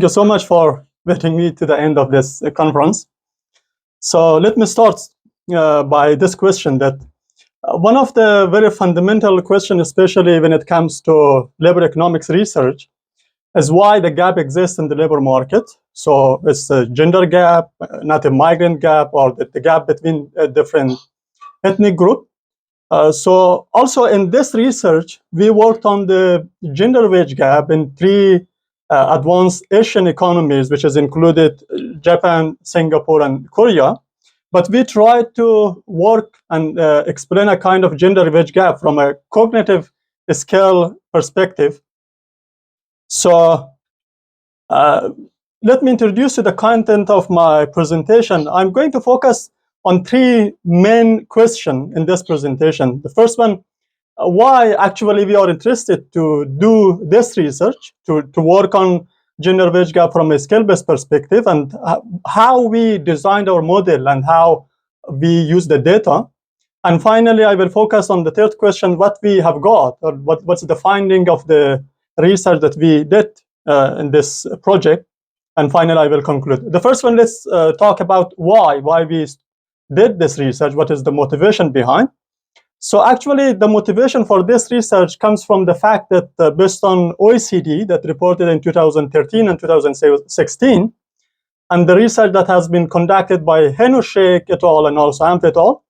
Thank you so much for getting me to the end of this conference. So let me start by this question that one of the very fundamental questions, especially when it comes to labor economics research, is why the gap exists in the labor market. So it's a gender gap, not a migrant gap, or the gap between different ethnic groups. So also in this research, we worked on the gender wage gap in three advanced Asian economies, which has included Japan, Singapore, and Korea. But we tried to work and explain a kind of gender wage gap from a cognitive scale perspective. So let me introduce you the content of my presentation. I'm going to focus on three main questions in this presentation. The first one, why actually we are interested to do this research, to work on gender wage gap from a scale-based perspective, and how we designed our model and how we use the data. And finally, I will focus on the third question, what we have got, or what's the finding of the research that we did in this project. And finally, I will conclude. The first one, let's talk about why we did this research, what is the motivation behind. So actually, the motivation for this research comes from the fact that based on OECD that reported in 2013 and 2016, and the research that has been conducted by Henu Sheikh et al. And also Amp et al.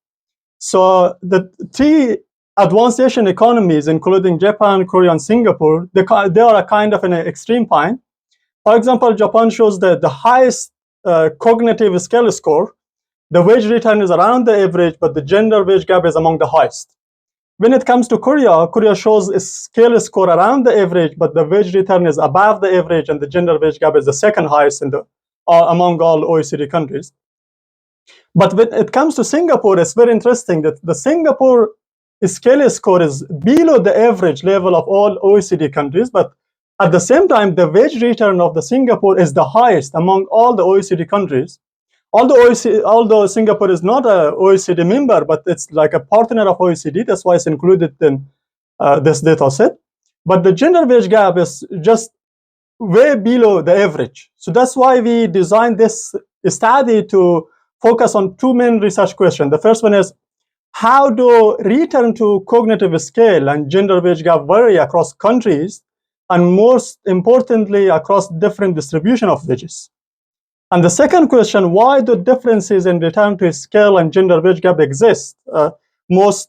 So the three advanced Asian economies, including Japan, Korea, and Singapore, they are a kind of an extreme point. For example, Japan shows the highest cognitive scale score. The wage return is around the average, but the gender wage gap is among the highest. When it comes to Korea, Korea shows a scale score around the average, but the wage return is above the average, and the gender wage gap is the second highest in among all OECD countries. But when it comes to Singapore, it's very interesting that the Singapore scale score is below the average level of all OECD countries, but at the same time, the wage return of the Singapore is the highest among all the OECD countries. Although Singapore is not an OECD member, but it's like a partner of OECD, that's why it's included in this data set. But the gender wage gap is just way below the average. So that's why we designed this study to focus on two main research questions. The first one is, how do return to cognitive scale and gender wage gap vary across countries, and most importantly, across different distribution of wages? And the second question, why do differences in return to scale and gender wage gap exist? Most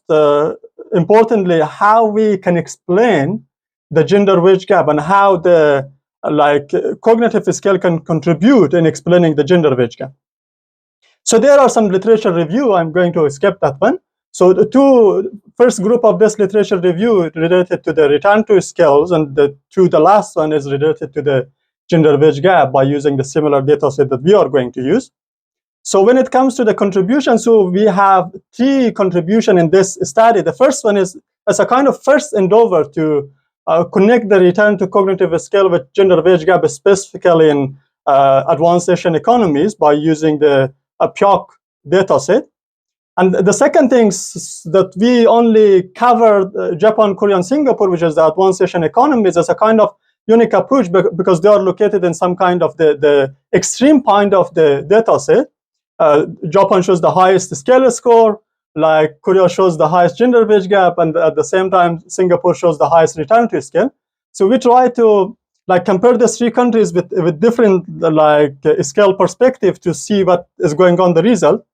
importantly, how we can explain the gender wage gap and how the cognitive scale can contribute in explaining the gender wage gap. So there are some literature review. I'm going to skip that one. So the first group of this literature review related to the return to scales, and the last one is related to the gender wage gap by using the similar data set that we are going to use. So when it comes to the contribution, so we have three contributions in this study. The first one is as a kind of first endeavor to connect the return to cognitive scale with gender wage gap, specifically in advanced Asian economies, by using the PYOC data set. And the second thing is that we only covered Japan, Korea, and Singapore, which is the advanced Asian economies, as a kind of unique approach because they are located in some kind of the extreme point of the data set. Japan shows the highest scale score, like Korea shows the highest gender wage gap, and at the same time, Singapore shows the highest return to scale. So we try to compare these three countries with different scale perspective to see what is going on the result.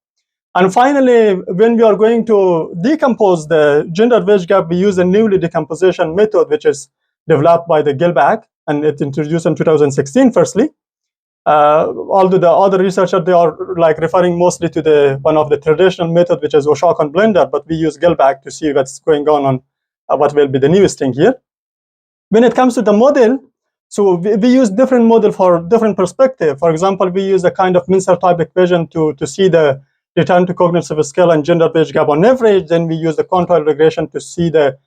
And finally, when we are going to decompose the gender wage gap, we use a newly decomposition method, which is developed by the Gilbach, and it introduced in 2016, firstly. Although the other researchers, they are referring mostly to one of the traditional method, which is Oshak Blender, but we use Gilbach to see what's going on what will be the newest thing here. When it comes to the model, so we use different model for different perspective. For example, we use a kind of Mincer type equation to see the return to cognitive scale and gender wage gap on average. Then we use the contour regression to see the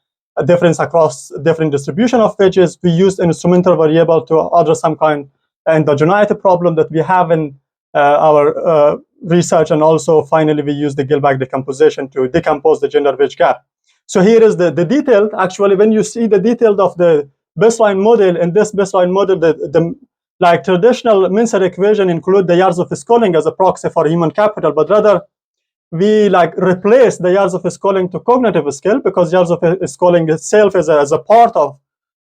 difference across different distribution of wages. We use an instrumental variable to address some kind of endogeneity problem that we have in our research. And also, finally, we use the Gilbach decomposition to decompose the gender wage gap. So here is the detailed. Actually, when you see the detailed of the baseline model, in this baseline model, the like traditional Mincer equation include the years of schooling as a proxy for human capital, but rather we like replace the years of schooling to cognitive skill, because years of schooling itself is as a part of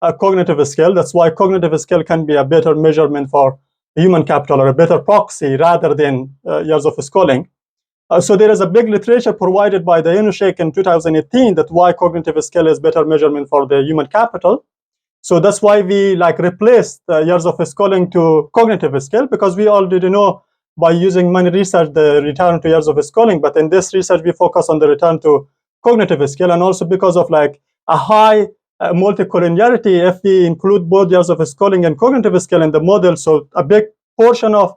a cognitive skill. That's why cognitive skill can be a better measurement for human capital, or a better proxy rather than years of schooling. So there is a big literature provided by the Inushek in 2018 that why cognitive skill is better measurement for the human capital. So that's why we like replaced years of schooling to cognitive skill, because we already know by using many research the return to years of schooling. But in this research, we focus on the return to cognitive skill, and also because of like a high multicollinearity, if we include both years of schooling and cognitive skill in the model, so a big portion of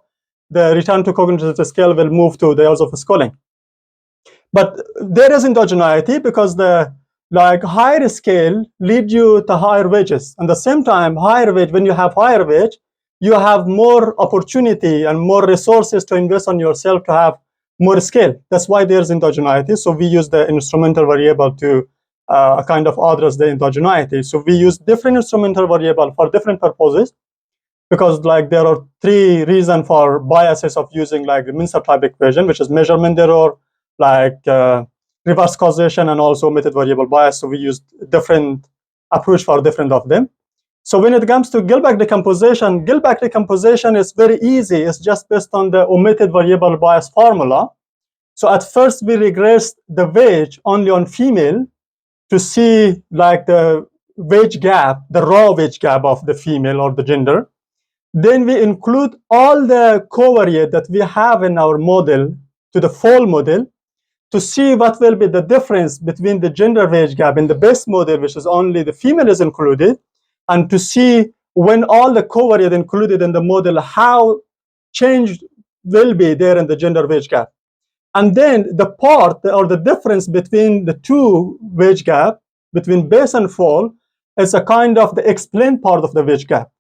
the return to cognitive skill will move to the years of schooling. But there is endogeneity, because the like higher scale lead you to higher wages. At the same time, higher wage, when you have higher wage, you have more opportunity and more resources to invest on yourself to have more scale. That's why there's endogeneity. So we use the instrumental variable to kind of address the endogeneity. So we use different instrumental variable for different purposes, because like there are three reasons for biases of using like the Mincer type equation, which is measurement error, like reverse causation, and also omitted variable bias. So we use different approach for different of them. So when it comes to Gilbert decomposition is very easy. It's just based on the omitted variable bias formula. So at first we regressed the wage only on female to see like the wage gap, the raw wage gap of the female or the gender. Then we include all the covariate that we have in our model to the full model to see what will be the difference between the gender wage gap in the best model, which is only the female is included, and to see when all the covariate included in the model, how change will be there in the gender wage gap. And then the part or the difference between the two wage gap, between base and fall, is a kind of the explained part of the wage gap.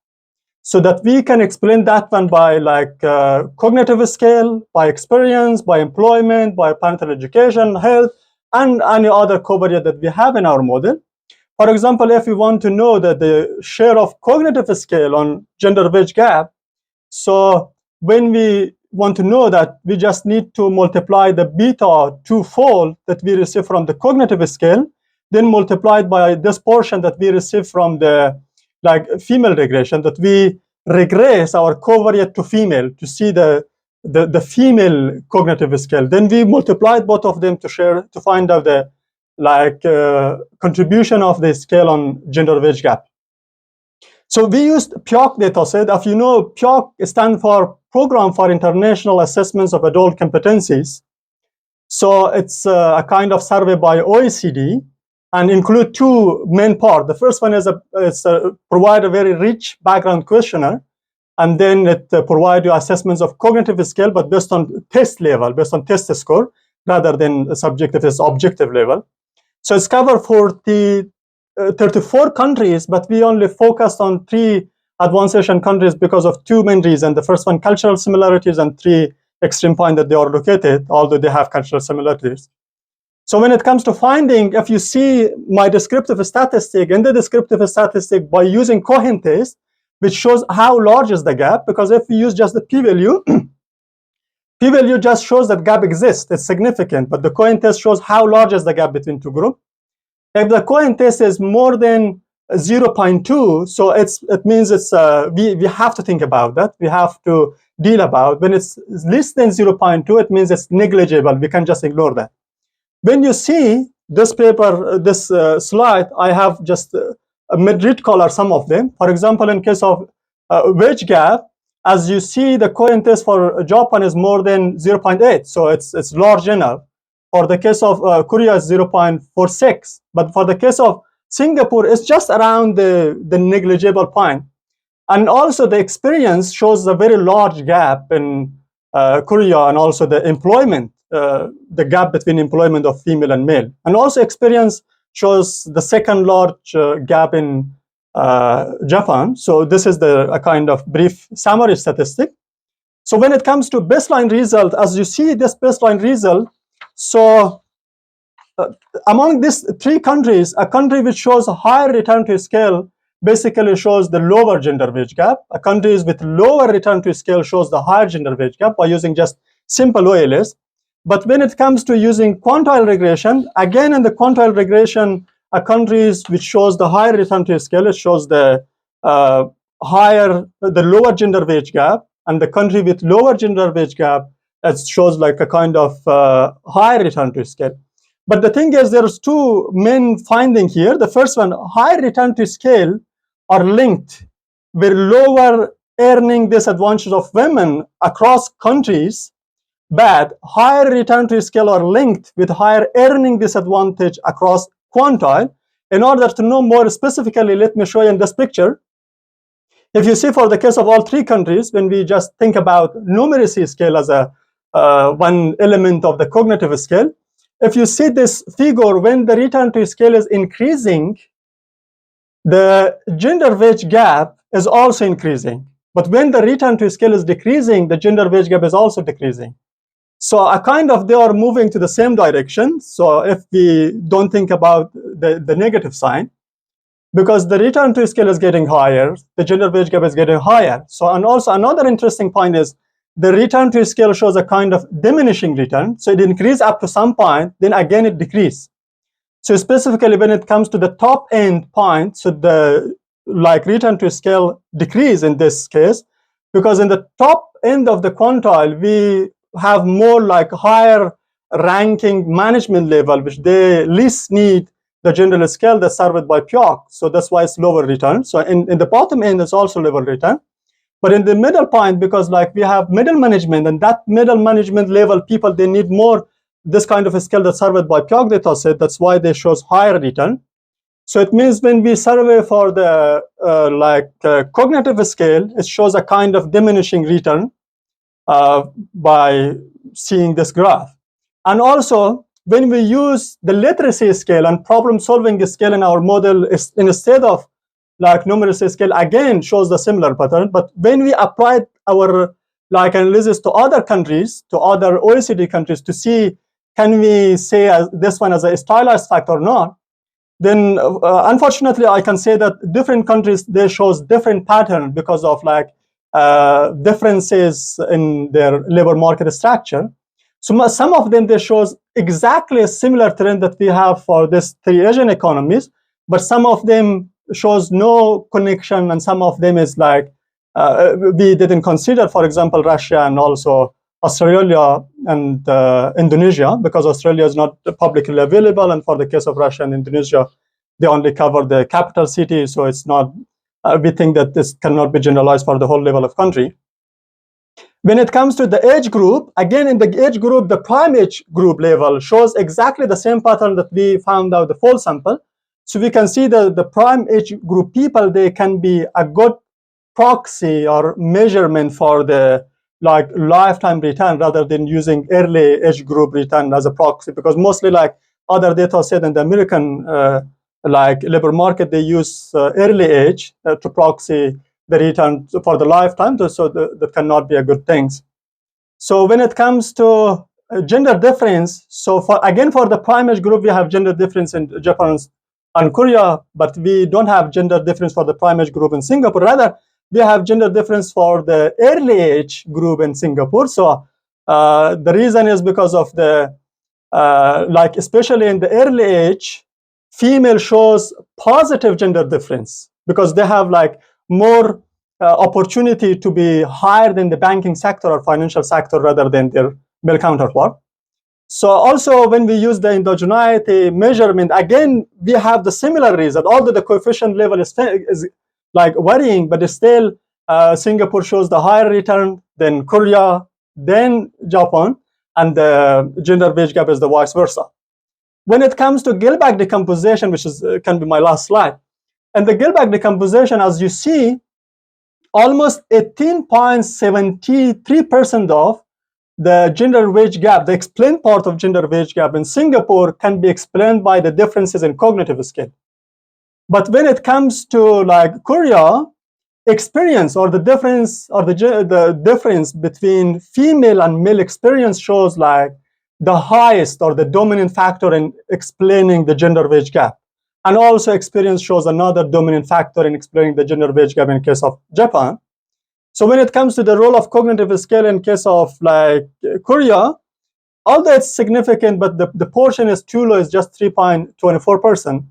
So that we can explain that one by like cognitive scale, by experience, by employment, by parental education, health, and any other covariate that we have in our model. For example, if we want to know that the share of cognitive scale on gender wage gap, so when we want to know that, we just need to multiply the beta twofold that we receive from the cognitive scale, then multiplied by this portion that we receive from the like female regression, that we regress our covariate to female to see the female cognitive scale. Then we multiplied both of them to share to find out the like contribution of the scale on gender wage gap. So we used PIOC dataset. If you know, PIOC stands for Program for International Assessments of Adult Competencies. So it's a kind of survey by OECD, and include two main parts. The first one is provide a very rich background questionnaire, and then it provide you assessments of cognitive skill, but based on test level, based on test score, rather than subjective as objective level. So it's covered for 34 countries, but we only focused on 3 advanced Asian countries because of 2 main reasons. The first one, cultural similarities, and 3 extreme point that they are located, although they have cultural similarities. So when it comes to finding, if you see my descriptive statistic, in the descriptive statistic by using Cohen test, which shows how large is the gap, because if you use just the p-value, p-value just shows that gap exists, it's significant, but the Cohen test shows how large is the gap between 2 groups. If the Cohen test is more than 0.2, so it means it's we have to think about that. We have to deal about. When it's less than 0.2, it means it's negligible. We can just ignore that. When you see this paper, this slide, I have just a mid-read color some of them. For example, in case of wage gap, as you see, the Cohen test for Japan is more than 0.8, so it's large enough. For the case of Korea, it's 0.46, but for the case of Singapore, it's just around the negligible point. And also the experience shows a very large gap in Korea, and also the employment, the gap between employment of female and male. And also experience shows the second large gap in Japan. So this is a kind of brief summary statistic. So when it comes to baseline result, as you see this baseline result, so among these 3 countries, a country which shows a higher return to scale basically shows the lower gender wage gap. Countries with lower return to scale shows the higher gender wage gap by using just simple OLS. But when it comes to using quantile regression, again in the quantile regression, countries which shows the higher return to scale, it shows the the lower gender wage gap, and the country with lower gender wage gap, it shows like a kind of higher return to scale. But the thing is, there's two main findings here. The first one, high return to scale are linked with lower earning disadvantage of women across countries, but higher return to scale are linked with higher earning disadvantage across quantile. In order to know more specifically, let me show you in this picture. If you see for the case of all three countries, when we just think about numeracy scale as a one element of the cognitive scale, if you see this figure, when the return to scale is increasing, the gender wage gap is also increasing. But when the return to scale is decreasing, the gender wage gap is also decreasing. So a kind of they are moving to the same direction. So if we don't think about the negative sign, because the return to scale is getting higher, the gender wage gap is getting higher. So, and also another interesting point is the return to scale shows a kind of diminishing return. So it increases up to some point, then again it decreases. So specifically when it comes to the top end point, so the return to scale decrease in this case, because in the top end of the quantile, we have more like higher ranking management level, which they least need the general scale that's served by PIOC. So that's why it's lower return. So in the bottom end, it's also lower return. But in the middle point, because like we have middle management, and that middle management level people, they need more this kind of a skill that's served by PIOC data set. That's why they shows higher return. So it means when we survey for the cognitive scale, it shows a kind of diminishing return by seeing this graph. And also, when we use the literacy scale and problem solving scale in our model, instead of like numeracy scale, again shows the similar pattern. But when we applied our analysis to other countries, to other OECD countries, to see can we say this one as a stylized fact or not, then unfortunately I can say that different countries, they shows different pattern because of differences in their labor market structure. So some of them, they shows exactly a similar trend that we have for these three Asian economies, but some of them shows no connection, and some of them is we didn't consider, for example, Russia and also Australia and Indonesia, because Australia is not publicly available, and for the case of Russia and Indonesia, they only cover the capital city, so it's not, we think that this cannot be generalized for the whole level of country. When it comes to the age group, again, in the age group, the prime age group level shows exactly the same pattern that we found out the full sample. So we can see that the prime age group people, they can be a good proxy or measurement for the lifetime return, rather than using early age group return as a proxy, because mostly other data set in the American labor market, they use early age to proxy the return for the lifetime, so that cannot be a good thing. So when it comes to gender difference, so for the prime age group, we have gender difference in Japan and Korea, but we don't have gender difference for the prime age group in Singapore. Rather, we have gender difference for the early age group in Singapore. So the reason is because of the especially in the early age, female shows positive gender difference because they have more opportunity to be higher than the banking sector or financial sector rather than their male counterpart. So also when we use the endogeneity measurement, again, we have the similar reason. Although the coefficient level is varying, but still Singapore shows the higher return than Korea, then Japan, and the gender wage gap is the vice versa. When it comes to Gilbert decomposition, which is can be my last slide, and the Gilbert decomposition, as you see, almost 18.73% of the gender wage gap, the explained part of gender wage gap in Singapore, can be explained by the differences in cognitive skill. But when it comes to Korea, experience or the difference or the difference between female and male experience shows the highest or the dominant factor in explaining the gender wage gap. And also experience shows another dominant factor in explaining the gender wage gap in case of Japan. So when it comes to the role of cognitive skill in case of like Korea, although it's significant, but the portion is too low, it's just 3.24%.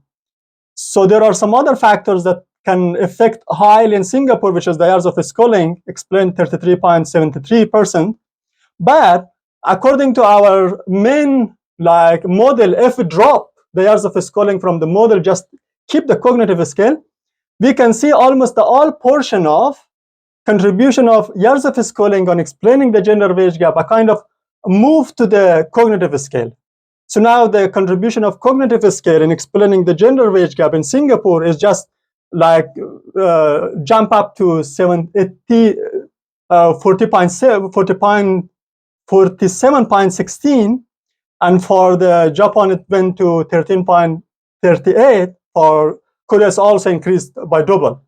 So there are some other factors that can affect highly in Singapore, which is the years of schooling, explained 33.73%. But according to our main like model, if we drop the years of schooling from the model, just keep the cognitive skill, we can see almost the all portion of contribution of years of schooling on explaining the gender wage gap, a kind of move to the cognitive scale. So now the contribution of cognitive skill in explaining the gender wage gap in Singapore is just like jump up to 47.16, and for the Japan it went to 13.38. For Korea is also increased by double.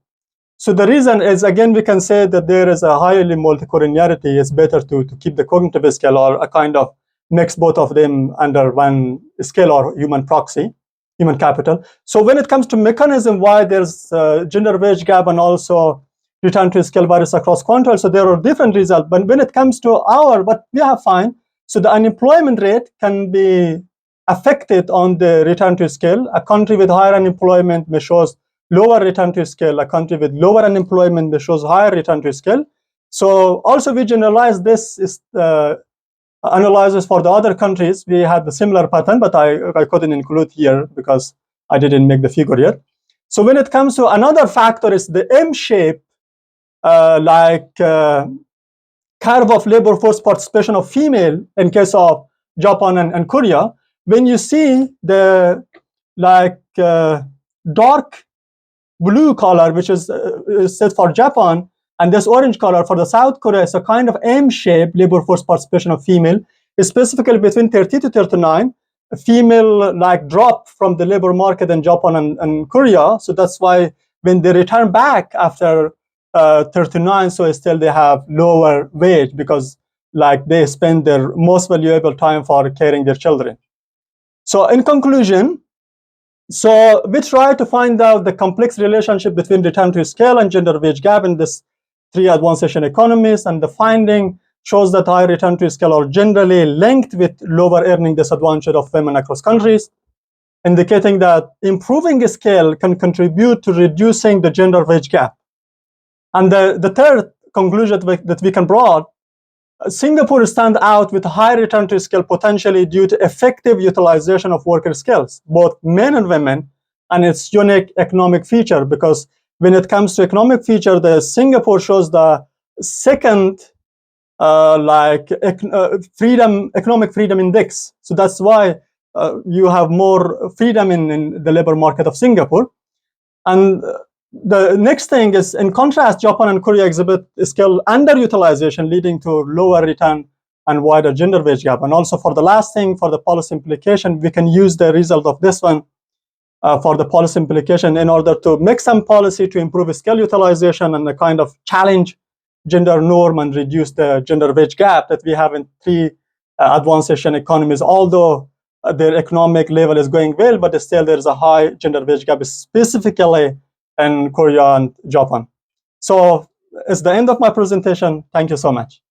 So the reason is, again, we can say that there is a highly multicollinearity. It's better to keep the cognitive scale or a kind of mix both of them under one scale or human proxy, human capital. So when it comes to mechanism why there's gender wage gap and also return to scale varies across quintiles, so there are different results. But when it comes to what we have found, so the unemployment rate can be affected on the return to scale. A country with higher unemployment may shows lower return to scale. A country with lower unemployment may shows higher return to scale. So also we generalize this is analysis for the other countries. We had the similar pattern, but I couldn't include here because I didn't make the figure yet. So when it comes to another factor is the M shape, curve of labor force participation of female in case of Japan and Korea. When you see the dark blue color, which is set for Japan, and this orange color for the South Korea, is a kind of M-shaped labor force participation of female, specifically between 30 to 39. Female drop from the labor market in Japan and Korea. So that's why when they return back after 39, so still they have lower wage because they spend their most valuable time for caring their children. So in conclusion, so we try to find out the complex relationship between return to scale and gender wage gap in this 3 advanced Asian economies, and the finding shows that high return to scale are generally linked with lower earning disadvantage of women across countries, indicating that improving scale can contribute to reducing the gender wage gap. And the third conclusion that we can draw, Singapore stands out with high return to scale potentially due to effective utilization of worker skills, both men and women, and its unique economic feature, because when it comes to economic feature, the Singapore shows the second economic freedom index. So that's why you have more freedom in the labor market of Singapore. And the next thing is, in contrast, Japan and Korea exhibit skill underutilization, leading to lower return and wider gender wage gap. And also for the last thing, for the policy implication, we can use the result of this one for the policy implication in order to make some policy to improve skill utilization and the kind of challenge gender norm and reduce the gender wage gap that we have in 3 advanced Asian economies, although their economic level is going well, but still there is a high gender wage gap, specifically in Korea and Japan. So it's the end of my presentation. Thank you so much.